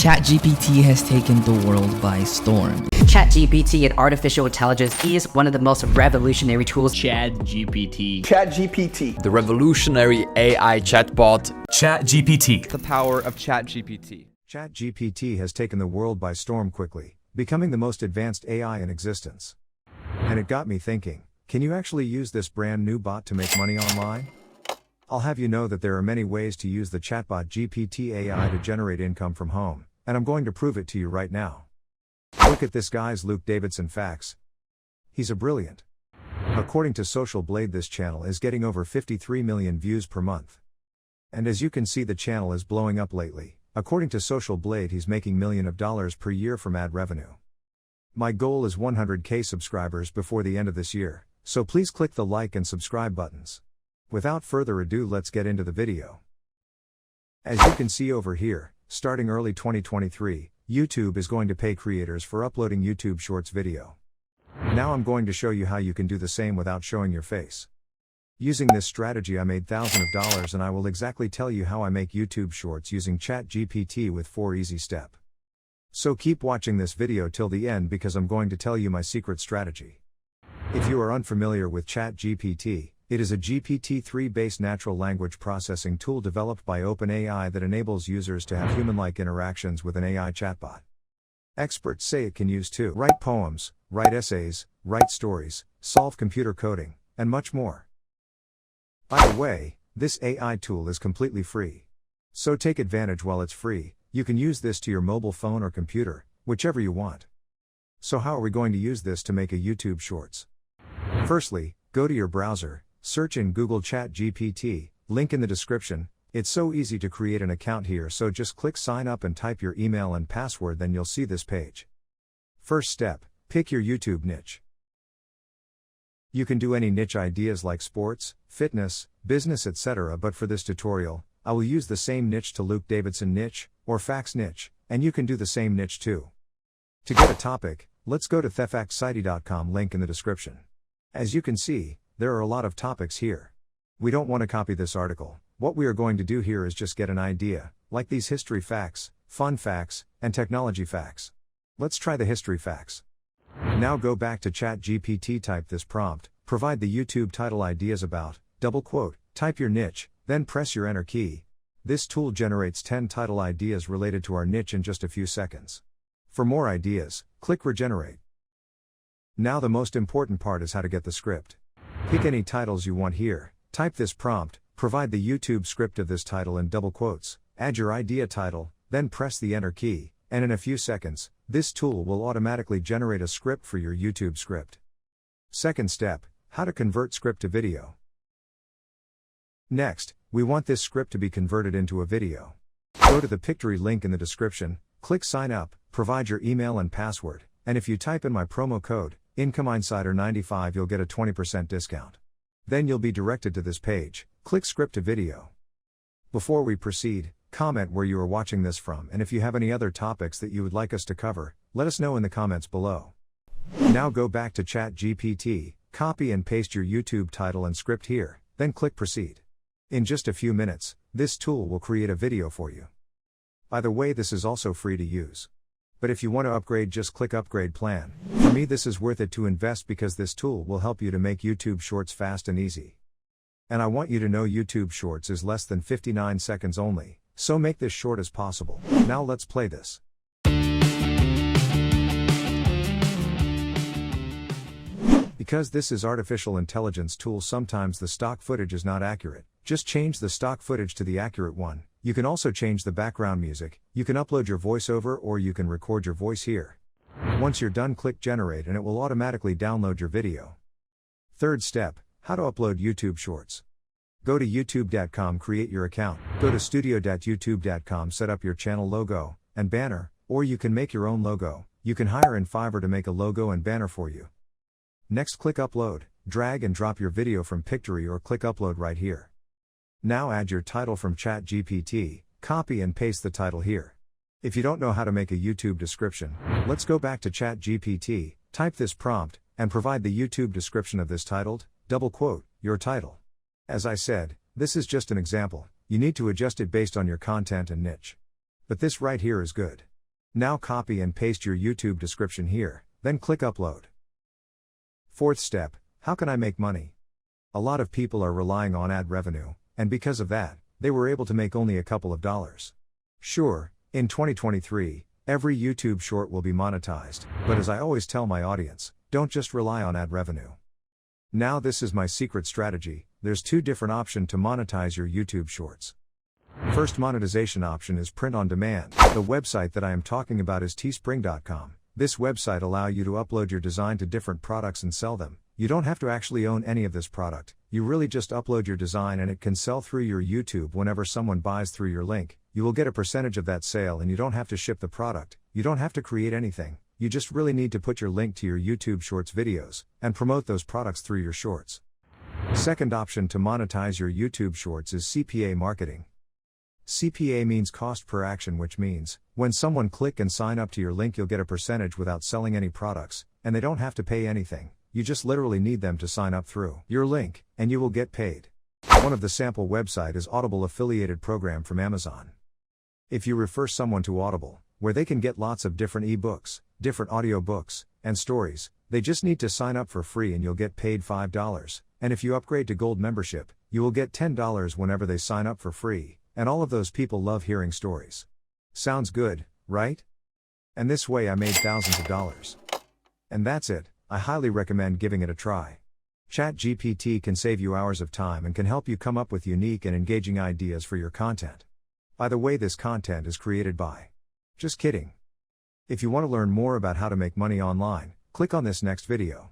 ChatGPT has taken the world by storm. ChatGPT and artificial intelligence is one of the most revolutionary tools. ChatGPT. The revolutionary AI chatbot. ChatGPT. The power of ChatGPT. ChatGPT has taken the world by storm quickly, becoming the most advanced AI in existence. And it got me thinking, can you actually use this brand new bot to make money online? I'll have you know that there are many ways to use the chatbot GPT AI to generate income from home, and I'm going to prove it to you right now. Look at this guy's Luke Davidson facts. He's a brilliant. According to Social Blade, this channel is getting over 53 million views per month. And as you can see, the channel is blowing up lately. According to Social Blade, he's making millions of dollars per year from ad revenue. My goal is 100K subscribers before the end of this year, so please click the like and subscribe buttons. Without further ado, let's get into the video. As you can see over here, starting early 2023, YouTube is going to pay creators for uploading YouTube Shorts video. Now I'm going to show you how you can do the same without showing your face. Using this strategy, I made thousands of dollars, and I will exactly tell you how I make YouTube Shorts using ChatGPT with 4 easy steps. So keep watching this video till the end because I'm going to tell you my secret strategy. If you are unfamiliar with ChatGPT, it is a GPT-3 based natural language processing tool developed by OpenAI that enables users to have human-like interactions with an AI chatbot. Experts say it can use to write poems, write essays, write stories, solve computer coding, and much more. By the way, this AI tool is completely free. So take advantage while it's free. You can use this to your mobile phone or computer, whichever you want. So how are we going to use this to make a YouTube Shorts? Firstly, go to your browser, search in Google ChatGPT, link in the description. It's so easy to create an account here, so just click sign up and type your email and password, then you'll see this page. First step, pick your YouTube niche. You can do any niche ideas like sports, fitness, business, etc., but for this tutorial, I will use the same niche to Luke Davidson niche, or facts niche, and you can do the same niche too. To get a topic, let's go to thefactscity.com, link in the description. As you can see, there are a lot of topics here. We don't want to copy this article. What we are going to do here is just get an idea, like these history facts, fun facts, and technology facts. Let's try the history facts. Now go back to ChatGPT, type this prompt, provide the YouTube title ideas about, double quote, type your niche, then press your enter key. This tool generates 10 title ideas related to our niche in just a few seconds. For more ideas, click regenerate. Now the most important part is how to get the script. Pick any titles you want here, type this prompt, provide the YouTube script of this title in double quotes, add your idea title, then press the enter key, and in a few seconds, this tool will automatically generate a script for your YouTube script. Second step, how to convert script to video. Next, we want this script to be converted into a video. Go to the Pictory link in the description, click sign up, provide your email and password, and if you type in my promo code, IncomeInsider95, you'll get a 20% discount. Then you'll be directed to this page, click script to video. Before we proceed, comment where you are watching this from, and if you have any other topics that you would like us to cover, let us know in the comments below. Now go back to ChatGPT, copy and paste your YouTube title and script here, then click proceed. In just a few minutes, this tool will create a video for you. By the way, this is also free to use. But if you want to upgrade, just click upgrade plan. For me, this is worth it to invest because this tool will help you to make YouTube Shorts fast and easy. And I want you to know YouTube Shorts is less than 59 seconds only, so make this short as possible. Now let's play this. Because this is artificial intelligence tool, sometimes the stock footage is not accurate. Just change the stock footage to the accurate one. You can also change the background music, you can upload your voiceover, or you can record your voice here. Once you're done, click generate and it will automatically download your video. Third step, how to upload YouTube Shorts. Go to youtube.com, create your account, go to studio.youtube.com, set up your channel logo and banner, or you can make your own logo. You can hire in Fiverr to make a logo and banner for you. Next, click upload, drag and drop your video from Pictory or click upload right here. Now add your title from ChatGPT, copy and paste the title here. If you don't know how to make a YouTube description, let's go back to ChatGPT, type this prompt, and provide the YouTube description of this titled, double quote, your title. As I said, this is just an example, you need to adjust it based on your content and niche. But this right here is good. Now copy and paste your YouTube description here, then click upload. Fourth step, how can I make money? A lot of people are relying on ad revenue, and because of that, they were able to make only a couple of dollars. Sure, in 2023, every YouTube short will be monetized, but as I always tell my audience, don't just rely on ad revenue. Now this is my secret strategy. There's two different options to monetize your YouTube shorts. First monetization option is print on demand. The website that I am talking about is teespring.com. This website allows you to upload your design to different products and sell them. You don't have to actually own any of this product. You really just upload your design and it can sell through your YouTube. Whenever someone buys through your link, you will get a percentage of that sale and you don't have to ship the product. You don't have to create anything. You just really need to put your link to your YouTube Shorts videos and promote those products through your shorts. Second option to monetize your YouTube Shorts is CPA marketing. CPA means cost per action, which means when someone click and sign up to your link, you'll get a percentage without selling any products, and they don't have to pay anything. You just literally need them to sign up through your link, and you will get paid. One of the sample website is Audible affiliated program from Amazon. If you refer someone to Audible, where they can get lots of different ebooks, different audiobooks, and stories, they just need to sign up for free and you'll get paid $5. And if you upgrade to Gold membership, you will get $10 whenever they sign up for free. And all of those people love hearing stories. Sounds good, right? And this way I made thousands of dollars. And that's it. I highly recommend giving it a try. ChatGPT can save you hours of time and can help you come up with unique and engaging ideas for your content. By the way, this content is created by. Just kidding. If you want to learn more about how to make money online, click on this next video.